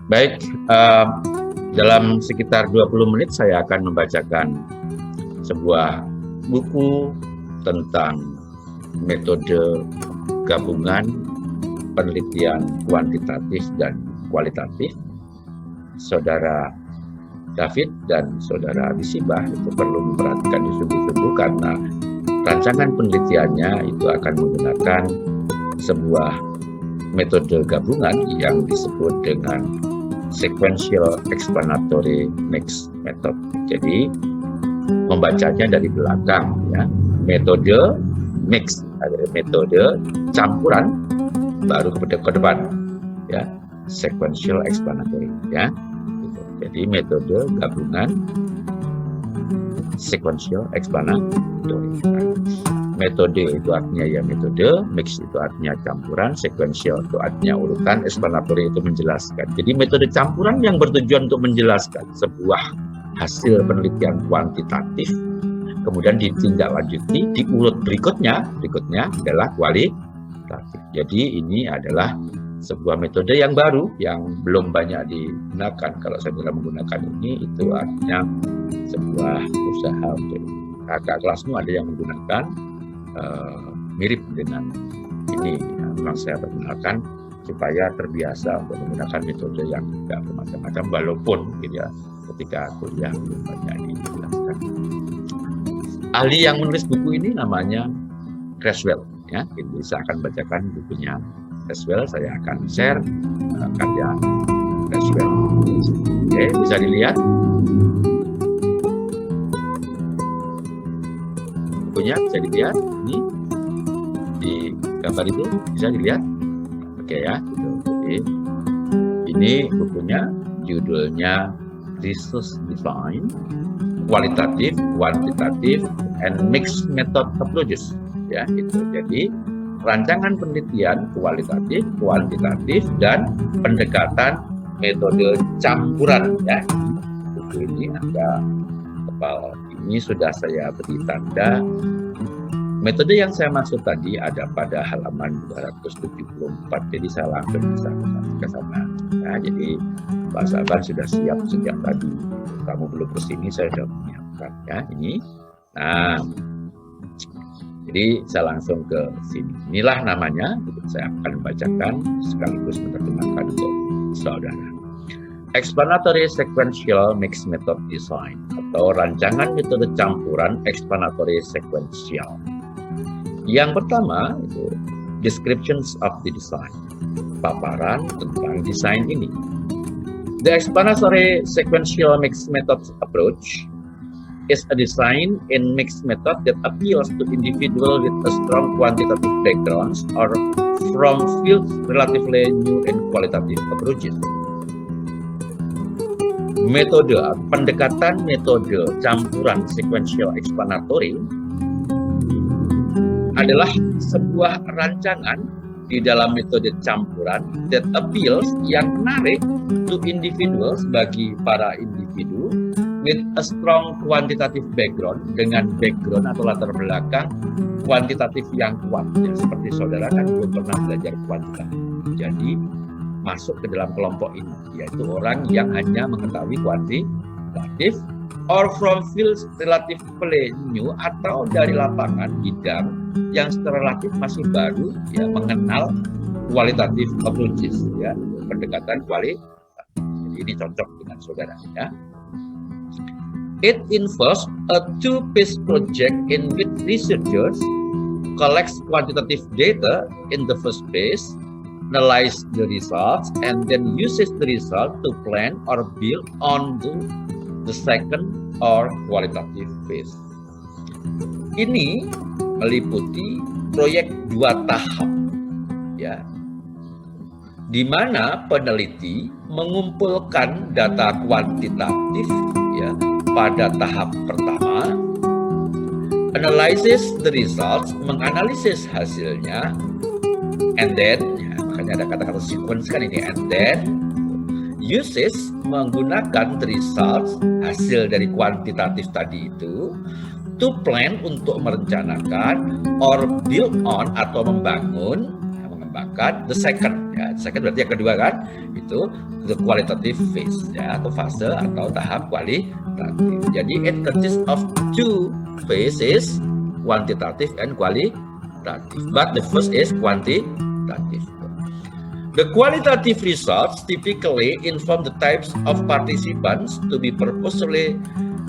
Baik, dalam sekitar 20 menit saya akan membacakan sebuah buku tentang metode gabungan penelitian kuantitatif dan kualitatif. Saudara David dan Saudara Bisibah itu perlu memperhatikan sungguh-sungguh karena rancangan penelitiannya itu akan menggunakan sebuah metode gabungan yang disebut dengan sequential explanatory mix method. Jadi membacanya dari belakang, ya, metode mix, metode campuran baru ke depan, ya, sequential explanatory, ya. Jadi metode gabungan sequential explanatory. Metode itu artinya ya metode, mix itu artinya campuran, sequential itu artinya urutan, explanatory itu menjelaskan. Jadi metode campuran yang bertujuan untuk menjelaskan sebuah hasil penelitian kuantitatif, kemudian ditindaklanjuti di urut berikutnya adalah kualitatif. Jadi ini adalah sebuah metode yang baru yang belum banyak digunakan. Kalau saya menggunakan ini, itu artinya sebuah usaha untuk kakak kelasmu ada yang menggunakan mirip dengan ini. Memang saya perkenalkan supaya terbiasa untuk menggunakan metode yang tidak bermacam-macam, walaupun gitu ya, ketika kuliah belum banyak dijelaskan. Ahli yang menulis buku ini namanya Creswell, ya. Jadi saya akan bacakan bukunya Creswell, saya akan share karya Creswell. Oke, bisa dilihat bukunya, bisa dilihat ini di gambar itu, bisa dilihat. Oke ya, gitu. Jadi ini bukunya, judulnya Research Design, Qualitative, Quantitative, and Mixed Method Approaches, ya itu. Jadi rancangan penelitian kualitatif, kuantitatif, dan pendekatan metode campuran, ya. Buku ini agak tebal. Ini sudah saya beri tanda. Metode yang saya maksud tadi ada pada halaman 274, jadi saya langsung bisa ke sana. Ya, jadi Pak Sabar sudah siap sejak tadi. Kamu belum kesini, saya sudah menyiapkan, ya ini. Nah, jadi saya langsung ke sini. Inilah namanya, saya akan membacakan sekaligus menerjemahkan untuk saudara. Explanatory Sequential Mixed Method Design, atau rancangan metode campuran explanatory sequential. Yang pertama itu descriptions of the design, paparan tentang desain ini. The explanatory sequential mixed method approach is a design in mixed method that appeals to individuals with a strong quantitative backgrounds or from fields relatively new and qualitative approaches. Metode, pendekatan metode campuran sequential explanatory adalah sebuah rancangan di dalam metode campuran that appeals, yang menarik, to individuals, bagi para individu with a strong quantitative background, dengan background atau latar belakang kuantitatif yang kuat, ya, seperti saudara kan belum pernah belajar kuantitatif, jadi masuk ke dalam kelompok ini, yaitu orang yang hanya mengetahui kuantitatif, or from fields relatively new, atau dari lapangan bidang yang secara relatif masih baru, ya, mengenal kualitatif approaches, ya, pendekatan kualitatif. Jadi ini cocok dengan saudara, ya. It involves a two-phase project in which researchers collects quantitative data in the first phase, analyze the results, and then uses the result to plan or build on the second or qualitative phase. Ini meliputi proyek 2 tahap, ya, di mana peneliti mengumpulkan data kuantitatif, ya, pada tahap pertama, analyzes the results, menganalisis hasilnya, and then, ya, makanya ada kata-kata sequence kan ini, and then uses, menggunakan the results, hasil dari kuantitatif tadi itu, to plan, untuk merencanakan, or build on, atau membangun mengembangkan. The second, ya, second berarti yang kedua kan, itu the qualitative phase, ya, atau fase atau tahap kualitatif. Jadi it consists of two phases, quantitative and qualitative. But the first is quantitative. The qualitative results typically inform the types of participants to be purposely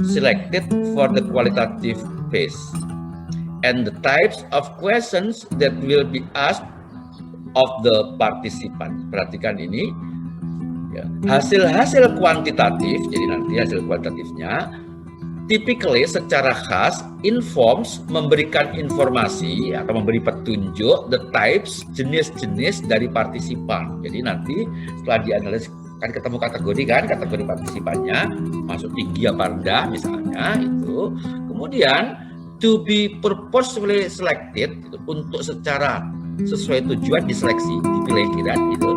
selected for the qualitative phase and the types of questions that will be asked of the participant. Perhatikan ini, ya, hasil-hasil kuantitatif, jadi nanti hasil kuantitatifnya typically secara khas informs, memberikan informasi atau memberi petunjuk the types, jenis-jenis dari partisipan. Jadi nanti setelah dianalisis kan ketemu kategori kan, kategori partisipannya masuk tinggi apa rendah misalnya itu, kemudian to be purposefully selected gitu, untuk secara sesuai tujuan diseleksi, dipilih kan itu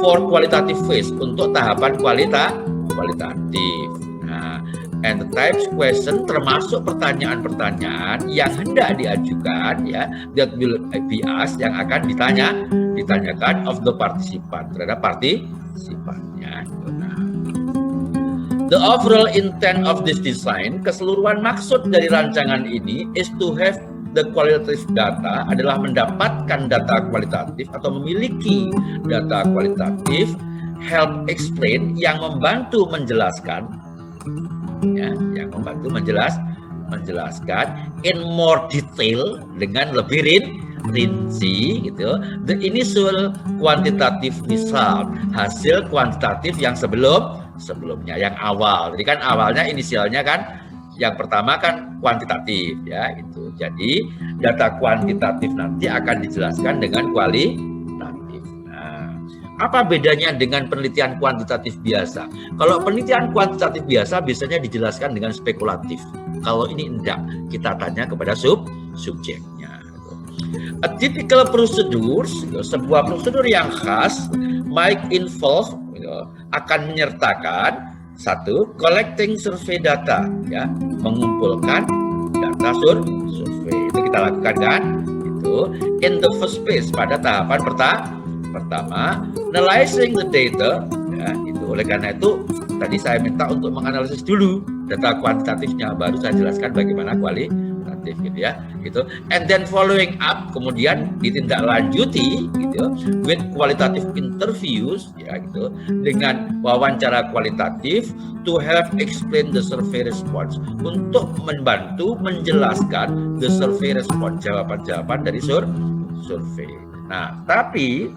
for qualitative phase, untuk tahapan kualitatif. Nah, and the types question termasuk pertanyaan-pertanyaan yang hendak diajukan, ya, that will be asked, yang akan ditanyakan of the participant, terhadap partisipannya. Nah, the overall intent of this design, keseluruhan maksud dari rancangan ini is to have the qualitative data, adalah mendapatkan data kualitatif atau memiliki data kualitatif, help explain, yang membantu menjelaskan, ya, yang membantu menjelaskan in more detail, dengan lebih rinci gitu, the initial quantitative result, hasil kuantitatif yang sebelumnya, yang awal. Jadi kan awalnya inisialnya kan yang pertama kan kuantitatif, ya itu. Jadi data kuantitatif nanti akan dijelaskan dengan kualitatif. Nah, apa bedanya dengan penelitian kuantitatif biasa? Kalau penelitian kuantitatif biasa biasanya dijelaskan dengan spekulatif. Kalau ini enggak, kita tanya kepada subjeknya. A typical procedure, sebuah prosedur yang khas, might involve, akan menyertakan satu, collecting survey data, ya, mengumpulkan data survei. Itu kita lakukan kan? Itu in the first phase, pada tahapan pertama, analyzing the data, ya, itu. Oleh karena itu tadi saya minta untuk menganalisis dulu data kuantitatifnya, baru saya jelaskan bagaimana kualitatif, gitu ya, gitu. And then following up, kemudian ditindaklanjuti, gitu, with qualitative interviews, ya, gitu, dengan wawancara kualitatif to help explain the survey response, untuk membantu menjelaskan the survey response, jawaban-jawaban dari survei. Nah, tapi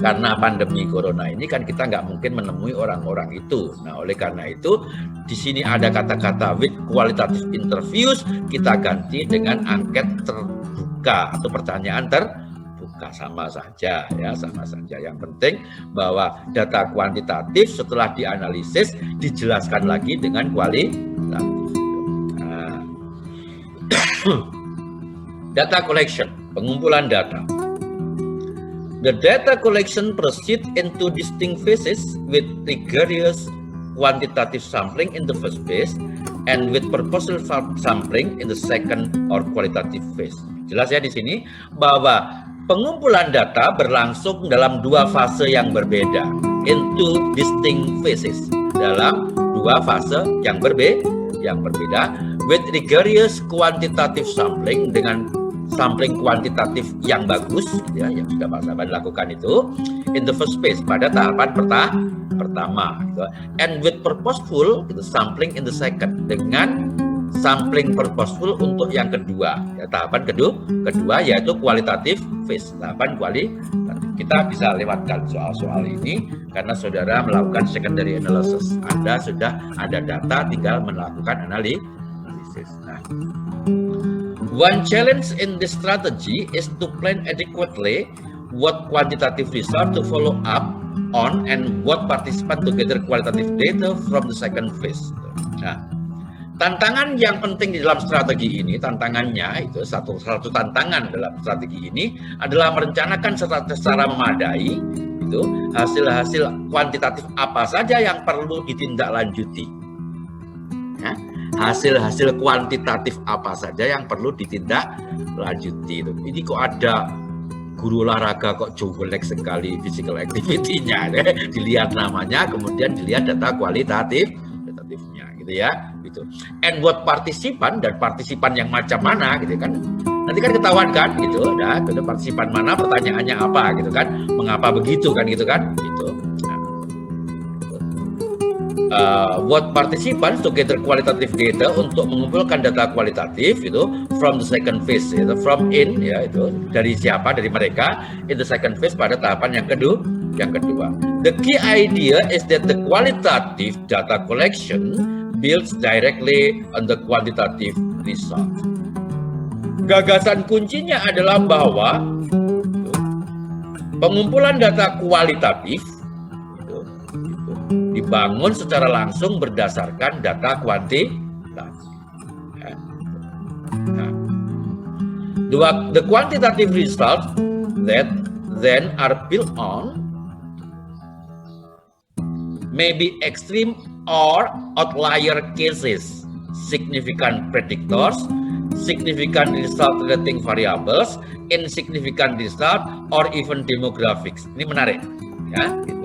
karena pandemi corona ini kan kita nggak mungkin menemui orang-orang itu. Nah, oleh karena itu di sini ada kata-kata with qualitative interviews, kita ganti dengan angket terbuka atau pertanyaan terbuka, sama saja, ya, sama saja. Yang penting bahwa data kuantitatif setelah dianalisis dijelaskan lagi dengan kualitatif. Nah, data collection, pengumpulan data. The data collection proceeds into distinct phases with rigorous quantitative sampling in the first phase and with purposeful sampling in the second or qualitative phase. Jelas ya di sini bahwa pengumpulan data berlangsung dalam dua fase yang berbeda, into distinct phases, dalam dua fase yang berbeda, with rigorous quantitative sampling, dengan sampling kuantitatif yang bagus, ya, yang sudah Pak Sahabat lakukan itu in the first phase, pada tahapan pertama, gitu. And with purposeful, itu sampling in the second, dengan sampling purposeful untuk yang kedua, ya, tahapan kedua yaitu qualitative phase, tahapan kualitatif. Kita bisa lewatkan soal-soal ini karena saudara melakukan secondary analysis, Anda sudah ada data, tinggal melakukan analisis. Nah, one challenge in this strategy is to plan adequately what quantitative result to follow up on and what participant to gather qualitative data from the second phase. Nah, tantangan yang penting di dalam strategi ini, tantangannya itu satu tantangan dalam strategi ini adalah merencanakan secara memadai itu hasil-hasil kuantitatif apa saja yang perlu ditindaklanjuti. Ya, hasil-hasil kuantitatif apa saja yang perlu ditindaklanjuti itu. Ini kok guru olahraga kok jelek sekali physical activity-nya, dilihat namanya, kemudian dilihat data kualitatifnya, gitu ya, gitu. And what partisipan, dan partisipan yang macam mana, gitu kan? Nanti kan ketahuan kan, gitu. Nah, itu partisipan mana, pertanyaannya apa, gitu kan? Mengapa begitu kan, gitu kan? Gitu. What participants to gather qualitative data, untuk mengumpulkan data kualitatif itu from the second phase, itu from in, ya, itu dari siapa, dari mereka, in the second phase pada tahapan yang kedua. The key idea is that the qualitative data collection builds directly on the quantitative result. Gagasan kuncinya adalah bahwa pengumpulan data kualitatif dibangun secara langsung berdasarkan data kuantitatif. Nah, the quantitative results that then are built on may be extreme or outlier cases, significant predictors, significant result relating variables, insignificant result, or even demographics. Ini menarik, ya, gitu.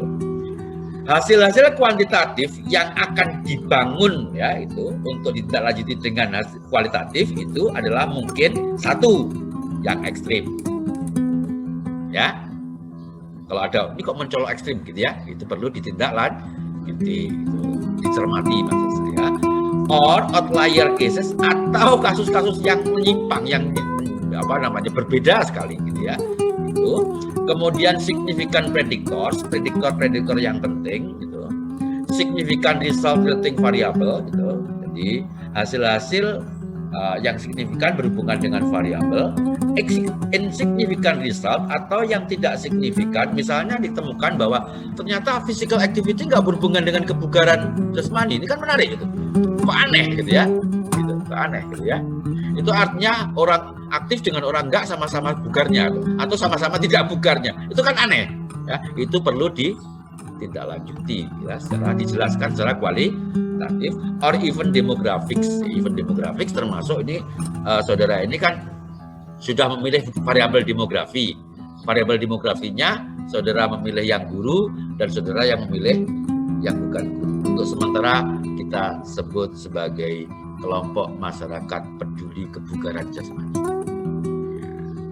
Hasil-hasil kuantitatif yang akan dibangun, ya, itu untuk ditindaklanjuti dengan hasil kualitatif itu adalah mungkin satu yang ekstrim, ya. Kalau ada ini kok mencolok ekstrim gitu ya, itu perlu ditindaklanjuti, itu dicermati maksud saya. Or outlier cases, atau kasus-kasus yang menyimpang, yang berbeda sekali gitu ya. Itu. Kemudian significant predictors, prediktor yang penting gitu. Significant result relating variable gitu. Jadi hasil-hasil yang signifikan berhubungan dengan variabel. Insignificant result, atau yang tidak signifikan, misalnya ditemukan bahwa ternyata physical activity nggak berhubungan dengan kebugaran jasmani. Ini kan menarik gitu. Kok aneh gitu ya. Gitu, kok aneh gitu ya. Itu artinya orang aktif dengan orang enggak sama-sama bugarnya, atau sama-sama tidak bugarnya. Itu kan aneh, ya. Itu perlu ditindaklanjuti, ya, secara dijelaskan secara kualitatif. Or even demographics. Even demographics termasuk ini, saudara ini kan sudah memilih variabel demografi. Variabel demografinya saudara memilih yang guru dan saudara yang memilih yang bukan guru. Untuk sementara kita sebut sebagai kelompok masyarakat peduli kebugaran jasmani,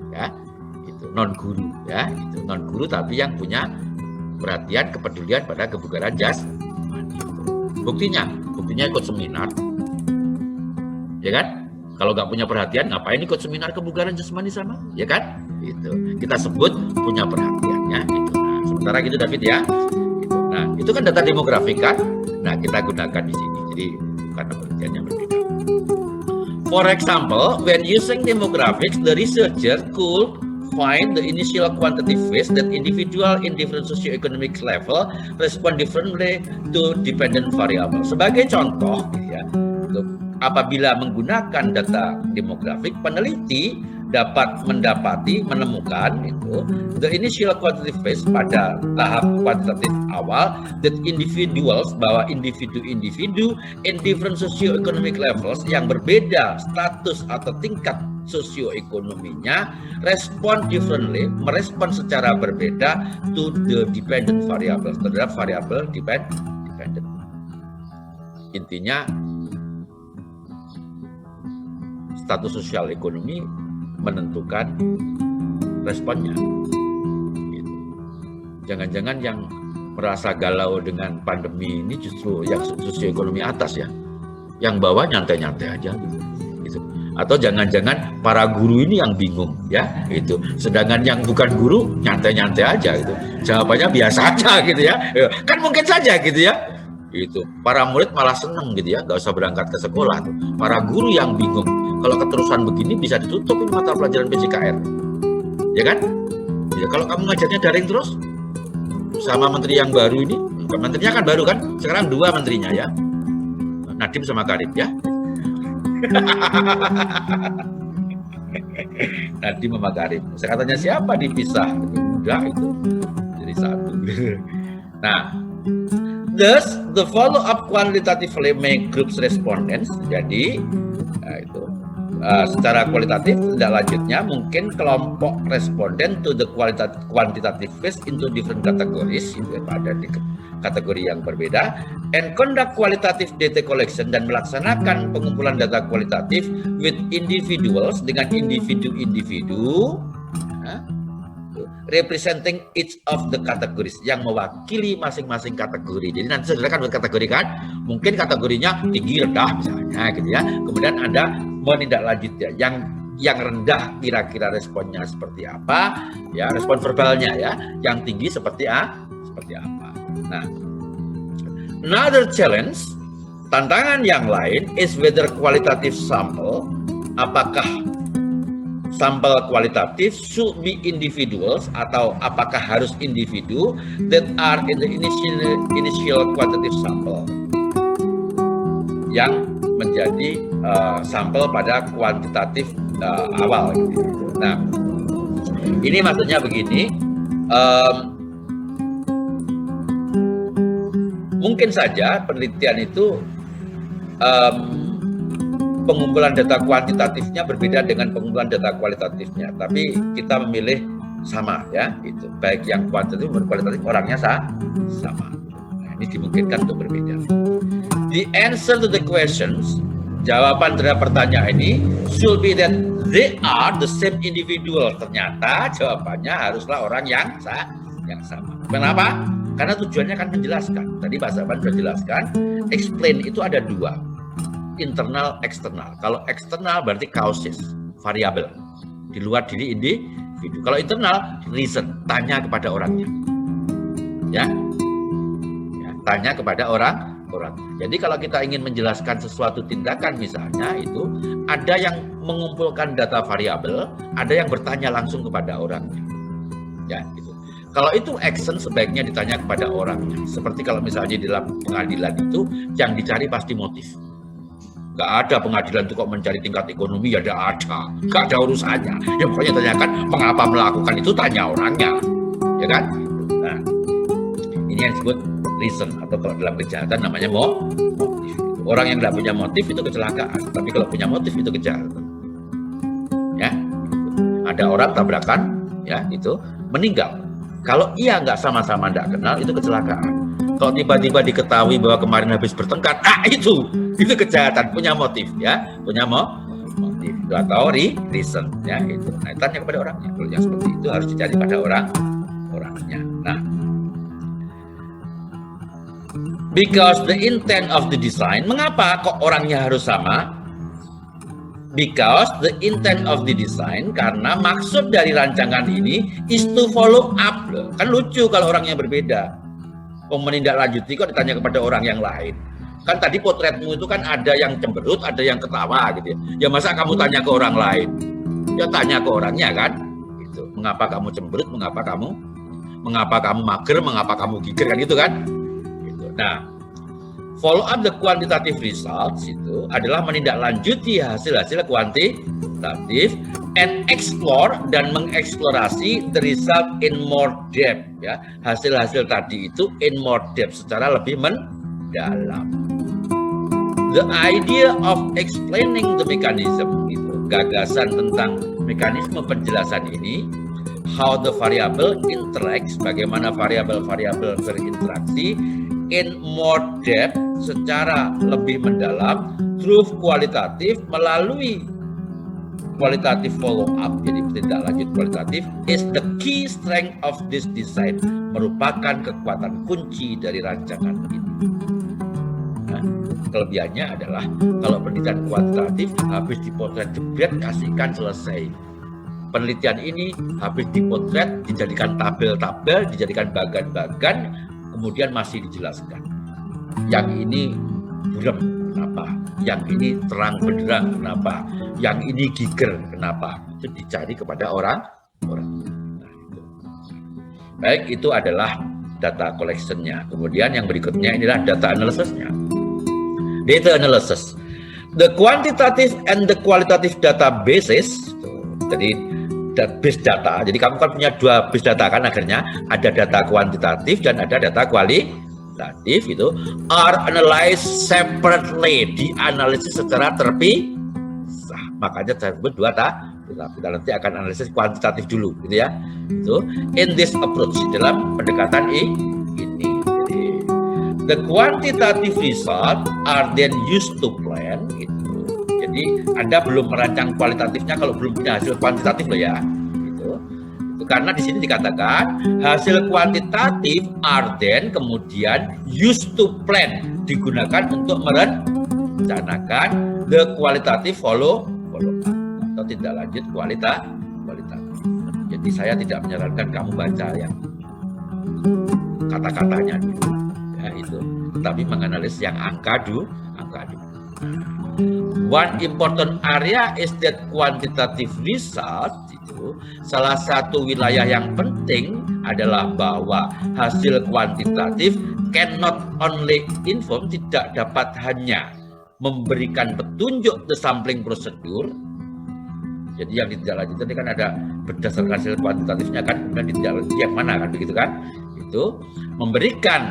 ya, itu non guru, ya, itu non guru tapi yang punya perhatian kepedulian pada kebugaran jasmani. Buktinya ikut seminar, ya kan? Kalau nggak punya perhatian, ngapain ikut seminar kebugaran jasmani sama, ya kan? Itu kita sebut punya perhatiannya. Itu. Nah, sementara gitu David ya. Gitu. Nah, itu kan data demografik kan? Nah, kita gunakan di sini. Jadi karena penelitiannya berbeda. For example, when using demographics, the researcher could find the initial quantitative phase that individual in different socioeconomic level respond differently to dependent variable. Sebagai contoh, ya, apabila menggunakan data demografik, peneliti dapat menemukan itu the initial quantitative phase pada tahap kuantitatif awal, that individuals, bahwa individu-individu in different socio-economic levels yang berbeda status atau tingkat sosioekonominya respon differently, merespon secara berbeda to the dependent variables, terhadap variabel dependent. Intinya status sosial ekonomi menentukan responnya. Gitu. Jangan-jangan yang merasa galau dengan pandemi ini justru yang sosioekonomi atas ya, yang bawah nyantai-nyantai aja gitu. Atau jangan-jangan para guru ini yang bingung ya, itu. Sedangkan yang bukan guru nyantai-nyantai aja gitu. Jawabannya biasa aja gitu ya. Kan mungkin saja gitu ya. Itu para murid malah seneng gitu ya, nggak usah berangkat ke sekolah tuh. Para guru yang bingung, kalau keterusan begini bisa ditutup ini mata pelajaran PJKR, ya kan? Ya kalau kamu ngajarnya daring terus, sama menteri yang baru ini, menterinya kan baru kan, sekarang 2 menterinya ya, Nadiem sama Karim ya. Nadiem sama Karim. Saya katanya siapa dipisah? Udah itu jadi satu. Nah. Thus, the follow-up quantitatively make groups respondents. Jadi, nah itu secara kualitatif, tidak lanjutnya mungkin kelompok responden to the quantitative phase into different categories, itu ada di kategori yang berbeda, and conduct qualitative data collection, dan melaksanakan pengumpulan data kualitatif with individuals, dengan individu-individu representing each of the categories, yang mewakili masing-masing kategori. Jadi nanti saudara kan buat kategori kan, mungkin kategorinya tinggi rendah misalnya gitu ya. Kemudian Anda menindaklanjuti yang rendah kira-kira responnya seperti apa ya, respon verbalnya ya, yang tinggi seperti apa. Nah, another challenge, tantangan yang lain is whether qualitative sample, apakah sampel kualitatif should be individuals atau apakah harus individu that are in the initial quantitative sample, yang menjadi sampel pada kuantitatif awal gitu. Nah, ini maksudnya begini, mungkin saja penelitian itu pengumpulan data kuantitatifnya berbeda dengan pengumpulan data kualitatifnya, tapi kita memilih sama ya, itu baik yang kuantitatif maupun kualitatif orangnya sama. Nah, ini dimungkinkan untuk berbeda. The answer to the questions, jawaban terhadap pertanyaan ini should be that they are the same individual. Ternyata jawabannya haruslah orang yang sama. Kenapa? Karena tujuannya kan menjelaskan. Tadi Pak Saban sudah jelaskan, explain itu ada dua, internal, eksternal. Kalau eksternal berarti causes, variabel, di luar diri individu. Kalau internal, reason, tanya kepada orangnya. Ya, tanya kepada orang. Jadi kalau kita ingin menjelaskan sesuatu tindakan misalnya, itu ada yang mengumpulkan data variabel, ada yang bertanya langsung kepada orangnya. Ya, gitu. Kalau itu action, sebaiknya ditanya kepada orangnya. Seperti kalau misalnya di dalam pengadilan itu yang dicari pasti motif. Nggak ada pengadilan itu kok mencari tingkat ekonomi, ya nggak ada urusannya. Ya pokoknya tanyakan mengapa melakukan itu, tanya orangnya, ya kan? Nah, ini yang disebut reason, atau kalau dalam kejahatan namanya motif. Orang yang nggak punya motif itu kecelakaan, tapi kalau punya motif itu kejahatan. Ya, ada orang tabrakan, ya itu meninggal. Kalau ia nggak sama-sama nggak kenal, itu kecelakaan. Kalau tiba-tiba diketahui bahwa kemarin habis bertengkar, itu kejahatan, punya motif ya, punya motif itu, atau reason ya itu. Nah, tanya kepada orangnya. Kalau yang seperti itu harus dicari pada orangnya. Nah, because the intent of the design, mengapa kok orangnya harus sama? Because the intent of the design, karena maksud dari rancangan ini is to follow up. Kan lucu kalau orangnya berbeda. Menindaklanjuti kok ditanya kepada orang yang lain. Kan tadi potretmu itu kan ada yang cemberut, ada yang ketawa gitu ya. Ya masa kamu tanya ke orang lain? Ya tanya ke orangnya kan. Gitu. Mengapa kamu cemberut? Mengapa kamu mager? Mengapa kamu gigir kan gitu kan? Gitu. Nah, follow up the quantitative results itu adalah menindaklanjuti hasil-hasil kuantitatif and explore, dan mengeksplorasi the result in more depth ya. Hasil-hasil tadi itu in more depth, secara lebih mendalam. The idea of explaining the mechanism itu, gagasan tentang mekanisme penjelasan ini, how the variable interacts, bagaimana variabel-variabel berinteraksi in more depth, secara lebih mendalam, through kualitatif, melalui kualitatif follow up, jadi tidak lanjut kualitatif, is the key strength of this design, merupakan kekuatan kunci dari rancangan ini. Nah, kelebihannya adalah kalau penelitian kuantitatif habis dipotret jebret, kasihkan selesai. Penelitian ini habis dipotret, dijadikan tabel-tabel, dijadikan bagan-bagan, kemudian masih dijelaskan. Yang ini buram, kenapa? Yang ini terang benderang, kenapa? Yang ini giger, kenapa? Itu dicari kepada orang. Nah, itu. Baik, itu adalah data collection-nya. Kemudian yang berikutnya inilah data analysis-nya. Data analysis. The quantitative and the qualitative databases. Jadi base data. Jadi kamu kan punya dua base data kan, akhirnya ada data kuantitatif dan ada data kualitatif, itu are analyzed separately, dianalisis secara terpisah. makanya saya sebut dua tahap. Kita nanti akan analisis kuantitatif dulu, gitu ya. So, in this approach, dalam pendekatan ini, jadi, the quantitative result are then used to plan, gitu. Jadi Anda belum merancang kualitatifnya kalau belum punya hasil kuantitatif loh ya, gitu. Itu karena di sini dikatakan hasil kuantitatif are then kemudian used to plan, digunakan untuk merencanakan the qualitative follow up atau tindak lanjut kualitatif. Jadi saya tidak menyarankan kamu baca yang kata-katanya dulu, ya itu, tetapi menganalisis yang angka dulu. One important area is that quantitative result itu salah satu wilayah yang penting adalah bahwa hasil kuantitatif cannot only inform, tidak dapat hanya memberikan petunjuk the sampling procedure. Jadi yang ditindaklanjuti kan ada berdasarkan hasil kuantitatifnya kan, kemudian ditindaklanjuti yang mana kan, begitu kan? Itu memberikan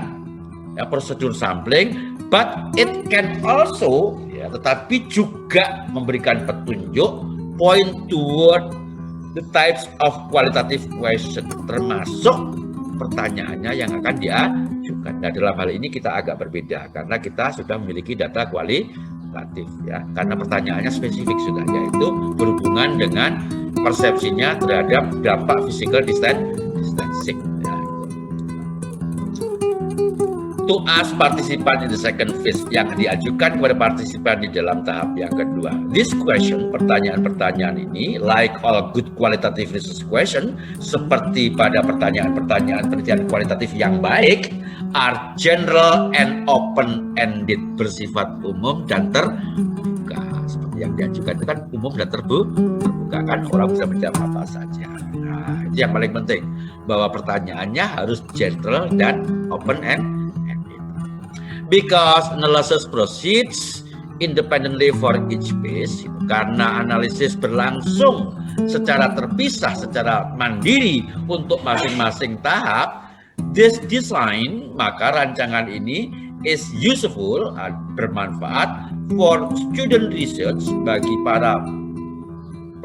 ya, prosedur sampling, but it can also ya, tetapi juga memberikan petunjuk point toward the types of qualitative question, termasuk pertanyaannya yang akan diajukan. Nah, dalam hal ini kita agak berbeda karena kita sudah memiliki data kualitatif ya, karena pertanyaannya spesifik sudah, yaitu berhubungan dengan persepsinya terhadap dampak physical distancing ya. To ask participant in the second phase, yang diajukan kepada partisipan di dalam tahap yang kedua. This question, pertanyaan-pertanyaan ini, like all good qualitative research question, seperti pada pertanyaan-pertanyaan penelitian kualitatif yang baik, are general and open-ended, bersifat umum dan terbuka. Seperti yang diajukan itu kan umum dan terbuka kan, orang bisa menjawab apa saja. Nah, itu yang paling penting, bahwa pertanyaannya harus general dan open-ended. Because analysis proceeds independently for each phase, karena analisis berlangsung secara terpisah, secara mandiri untuk masing-masing tahap, this design, maka rancangan ini is useful, bermanfaat for student research, bagi para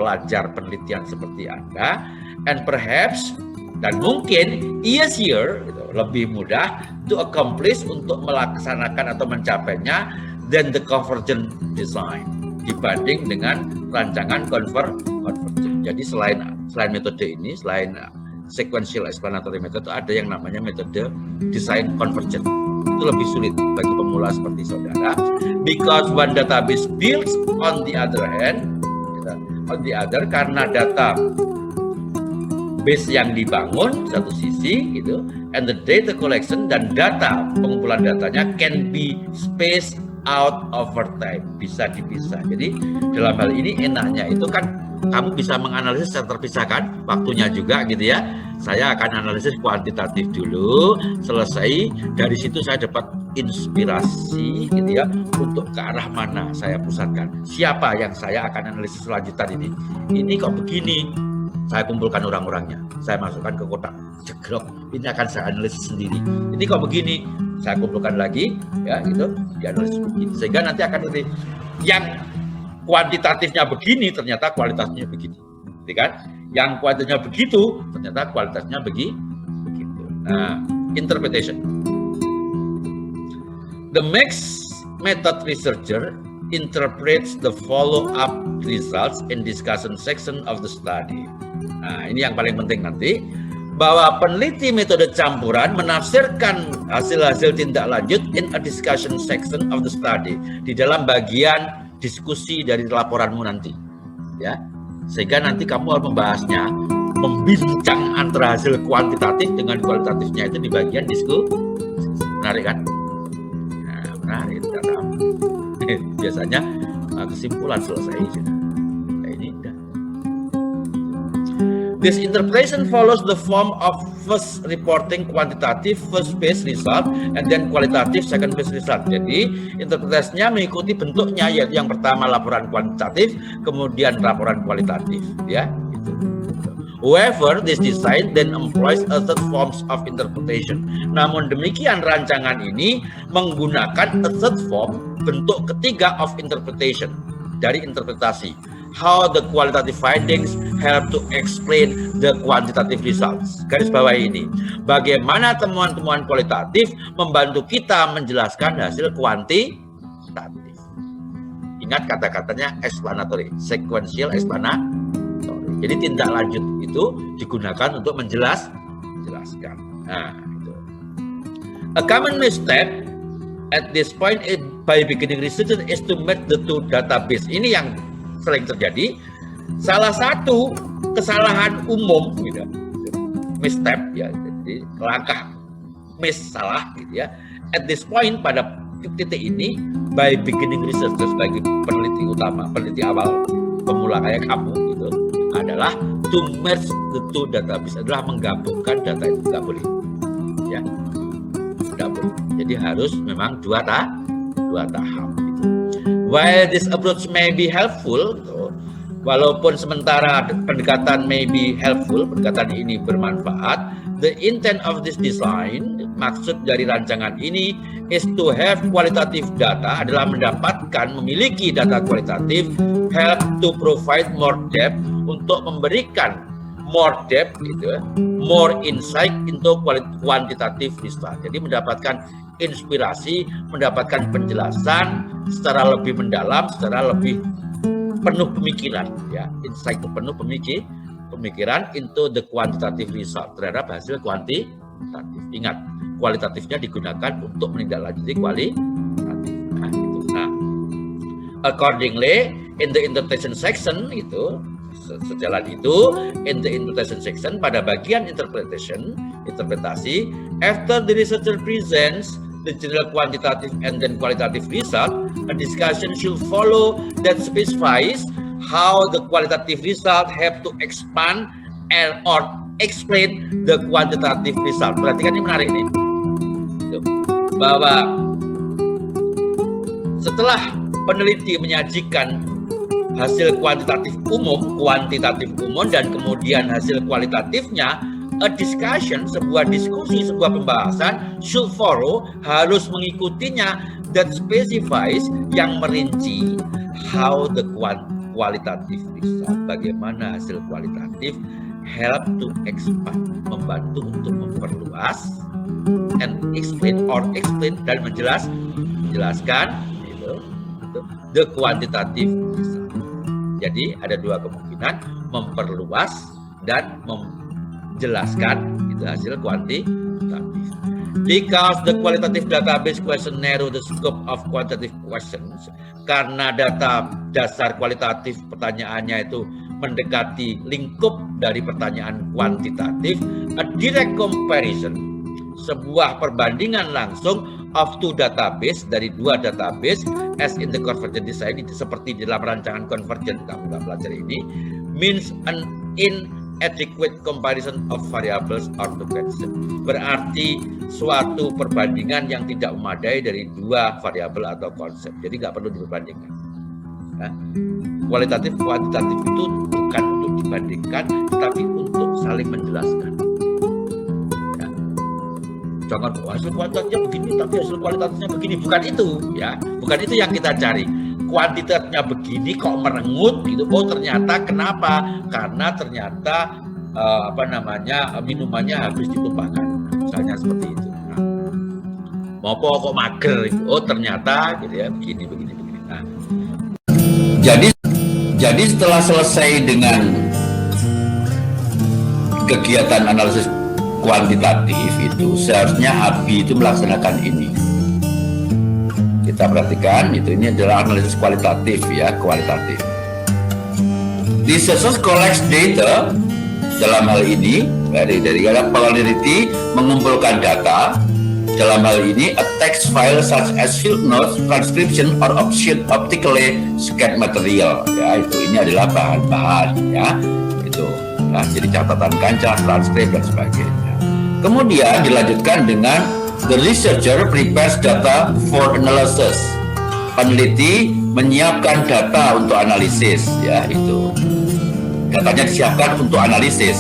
pelajar penelitian seperti Anda, and perhaps, dan mungkin easier, lebih mudah to accomplish, untuk melaksanakan atau mencapainya, than the convergent design, dibanding dengan rancangan convergent. Jadi selain metode ini, selain sequential explanatory method, ada yang namanya metode design convergent. Itu lebih sulit bagi pemula seperti saudara, because one database builds on the other hand, karena data base yang dibangun satu sisi gitu, and the data collection, dan data pengumpulan datanya can be spaced out over time, bisa dipisah. Jadi dalam hal ini enaknya itu kan kamu bisa menganalisis secara terpisah kan, waktunya juga gitu ya. Saya akan analisis kuantitatif dulu, selesai dari situ saya dapat inspirasi gitu ya, untuk ke arah mana saya pusatkan, siapa yang saya akan analisis selanjutan ini kok begini. Saya kumpulkan orang-orangnya, saya masukkan ke kotak, jegrok, ini akan saya analisis sendiri. Ini kok begini, saya kumpulkan lagi, ya gitu, dianalisis begini. Sehingga nanti akan lebih, yang kuantitatifnya begini, ternyata kualitasnya begini, kan? Yang kualitasnya begitu, ternyata kualitasnya begitu. Nah, interpretation. The mixed method researcher interprets the follow-up results in discussion section of the study. Nah, ini yang paling penting nanti, bahwa peneliti metode campuran menafsirkan hasil-hasil tindak lanjut in a discussion section of the study, di dalam bagian diskusi dari laporanmu nanti, ya. Sehingga nanti kamu harus membahasnya, membincang antara hasil kuantitatif dengan kualitatifnya itu di bagian diskusi. Menarik kan? Nah, menarik karena biasanya kesimpulan selesai. Nah, ini udah. This interpretation follows the form of first reporting quantitative first phase result and then qualitative second phase result. Jadi interpretasinya mengikuti bentuknya, yaitu yang pertama laporan kuantitatif, kemudian laporan kualitatif, ya. Gitu. However, this design then employs other forms of interpretation. Namun demikian, rancangan ini menggunakan a third form, bentuk ketiga of interpretation, dari interpretasi. how the qualitative findings help to explain the quantitative results. Garis bawah ini, bagaimana temuan-temuan kualitatif membantu kita menjelaskan hasil kuantitatif. Ingat kata-katanya explanatory, sequential explanatory. Jadi tindak lanjut itu digunakan untuk menjelaskan. Nah, itu. A common mistake at this point by beginning researcher is to match the two database. Ini yang sering terjadi. Salah satu kesalahan umum, gitu, misstep ya, jadi langkah salah, gitu ya. At this point, pada titik ini, by beginning researcher sebagai peneliti utama, peneliti awal, pemula kayak kamu, gitu, adalah to merge the two database, adalah menggabungkan data itu, nggak boleh, ya, nggak boleh. Jadi harus memang dua tahap. Gitu. While this approach may be helpful, gitu, walaupun sementara pendekatan may be helpful, pendekatan ini bermanfaat, the intent of this design, maksud dari rancangan ini, is to have qualitative data, adalah mendapatkan, memiliki data kualitatif, help to provide more depth, untuk memberikan more depth, gitu, more insight into quantitative result. Jadi mendapatkan inspirasi, mendapatkan penjelasan secara lebih mendalam, secara lebih penuh pemikiran, ya, insight itu penuh pemikiran into the quantitative result, terhadap hasil kuantitatif. Ingat, kualitatifnya digunakan untuk menindaklanjuti kualitatif. Nah, itu. Nah, accordingly, in the interpretation section itu, sejalan itu, in the interpretation section, pada bagian interpretasi, after the researcher presents the general quantitative and then qualitative result, a discussion should follow that specifies how the qualitative result have to expand and or explain the quantitative result. Perhatikan, ini menarik nih, bahwa setelah peneliti menyajikan hasil kuantitatif umum dan kemudian hasil kualitatifnya, a discussion, sebuah diskusi, sebuah pembahasan, should follow, harus mengikutinya, that specifies, yang merinci, how the qualitative result, bagaimana hasil kualitatif, help to expand, membantu untuk memperluas, and explain dan menjelaskan itu, the quantitative result. Jadi ada dua kemungkinan, memperluas dan menjelaskan itu hasil kuantitatif. Because the qualitative database question narrow the scope of quantitative questions, karena data dasar kualitatif pertanyaannya itu mendekati lingkup dari pertanyaan kuantitatif, a direct comparison, sebuah perbandingan langsung of two database, dari dua database, as in the convergent design, itu seperti di dalam rancangan convergent kamu nggak belajar ini, means an inadequate comparison of variables or two concepts, berarti suatu perbandingan yang tidak memadai dari dua variabel atau konsep, jadi nggak perlu diperbandingkan. Nah, kualitatif kuantitatif itu bukan untuk dibandingkan, tapi untuk saling menjelaskan. Jangan hasil kuantitatifnya begini tapi hasil kualitatifnya begini, bukan itu, ya, bukan itu yang kita cari. Kuantitatifnya begini kok merengut gitu, oh ternyata kenapa? Karena ternyata minumannya habis ditumpahkan, misalnya seperti itu. Nah, mau kok mager itu, oh ternyata gitu ya, begini. Nah, jadi setelah selesai dengan kegiatan analisis kuantitatif itu, seharusnya ABI itu melaksanakan ini. Kita perhatikan, ini adalah analisis kualitatif, ya, kualitatif. Researchers collects data, dalam hal ini dari peneliti mengumpulkan data, dalam hal ini a text file such as field notes, transcription or optically scanned material, ya, itu ini adalah bahan-bahan, ya, itu. Nah, jadi catatan kancah, transkrip dan sebagainya. Kemudian dilanjutkan dengan the researcher prepares data for analysis. Peneliti menyiapkan data untuk analisis, ya, itu. Datanya disiapkan untuk analisis.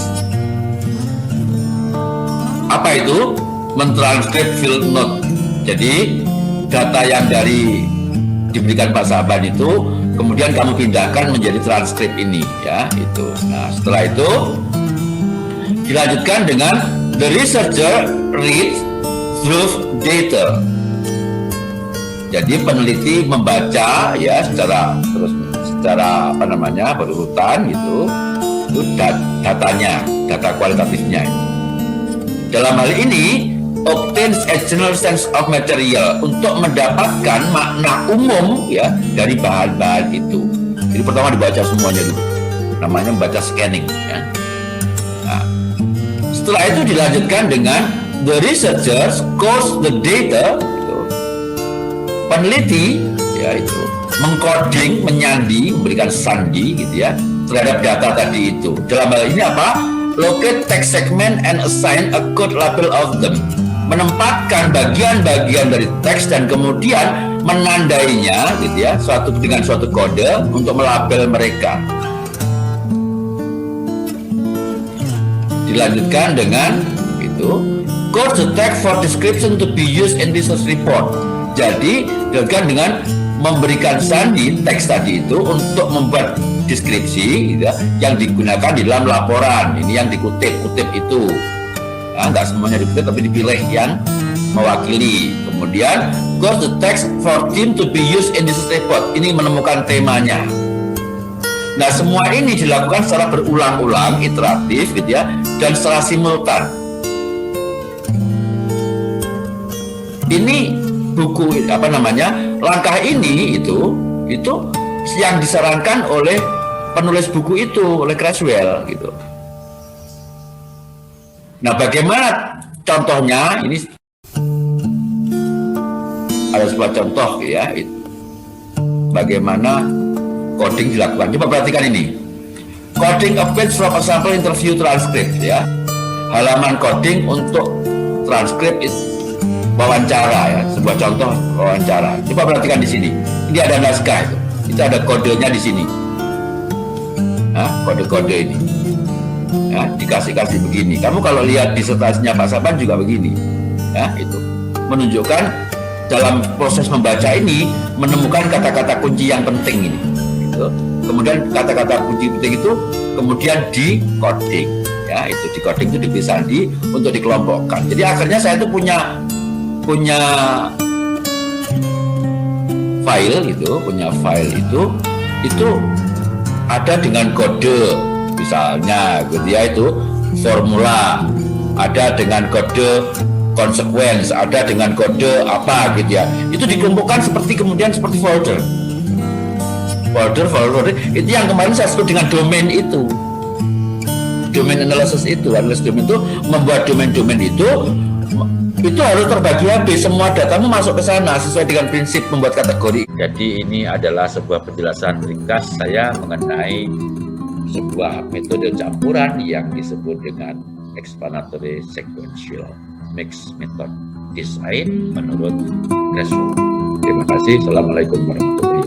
Apa itu? Mentranskrip field note. Jadi data yang diberikan Pak Sahabat itu kemudian kamu pindahkan menjadi transkrip ini, ya, itu. Nah, setelah itu dilanjutkan dengan the researcher reads through data. Jadi peneliti membaca, ya, secara berurutan gitu, itu datanya, data kualitatifnya. Dalam hal ini obtains a general sense of material, untuk mendapatkan makna umum, ya, dari bahan-bahan itu. Jadi pertama dibaca semuanya dulu, namanya membaca scanning, ya. Nah, setelah itu dilanjutkan dengan the researcher scores the data. Peneliti, ya, itu mengcoding, menyandi, memberikan sandi gitu, ya, terhadap data tadi itu. Dalam hal ini apa? Locate text segment and assign a code label of them. Menempatkan bagian-bagian dari teks dan kemudian menandainya gitu, ya, dengan suatu kode untuk melabel mereka. Dilanjutkan dengan itu code the text for description to be used in research report. Jadi dilakukan dengan memberikan sandi teks tadi itu untuk membuat deskripsi, gitu, yang digunakan di dalam laporan. Ini yang dikutip itu, ya, nggak semuanya dikutip tapi dipilih yang mewakili. Kemudian code the text for theme to be used in this report. Ini menemukan temanya. Nah, semua ini dilakukan secara berulang-ulang, iteratif, gitu, ya, dan secara simultan. Ini buku langkah ini itu yang disarankan oleh penulis buku itu, oleh Creswell gitu. Nah, bagaimana contohnya? Ini ada sebuah contoh, ya, itu bagaimana coding dilakukan. Coba perhatikan ini. Coding a page from a sample interview transcript, ya. Halaman coding untuk transkrip wawancara, ya, sebuah contoh wawancara. Coba perhatikan di sini. Ini ada naskah itu ada kodenya di sini. Nah, kode-kode ini, ya, dikasih begini. Kamu kalau lihat disertasinya Pak Saban juga begini, ya, itu menunjukkan dalam proses membaca ini menemukan kata-kata kunci yang penting ini. Gitu. Kemudian kata-kata kunci penting itu kemudian di coding, ya, itu di coding itu diberi sandi untuk dikelompokkan. Jadi akhirnya saya itu punya file itu ada dengan kode, misalnya gitu, ya, itu formula, ada dengan kode consequence, ada dengan kode apa gitu, ya. Itu dikelompokkan seperti folder itu yang kemarin saya sebut dengan domain itu. Domain analysis itu, domain itu membuat domain itu harus terbagi habis, semua datamu masuk ke sana sesuai dengan prinsip membuat kategori. Jadi ini adalah sebuah penjelasan ringkas saya mengenai sebuah metode campuran yang disebut dengan explanatory sequential mixed method design menurut Creswell. Terima kasih. Assalamualaikum warahmatullahi wabarakatuh.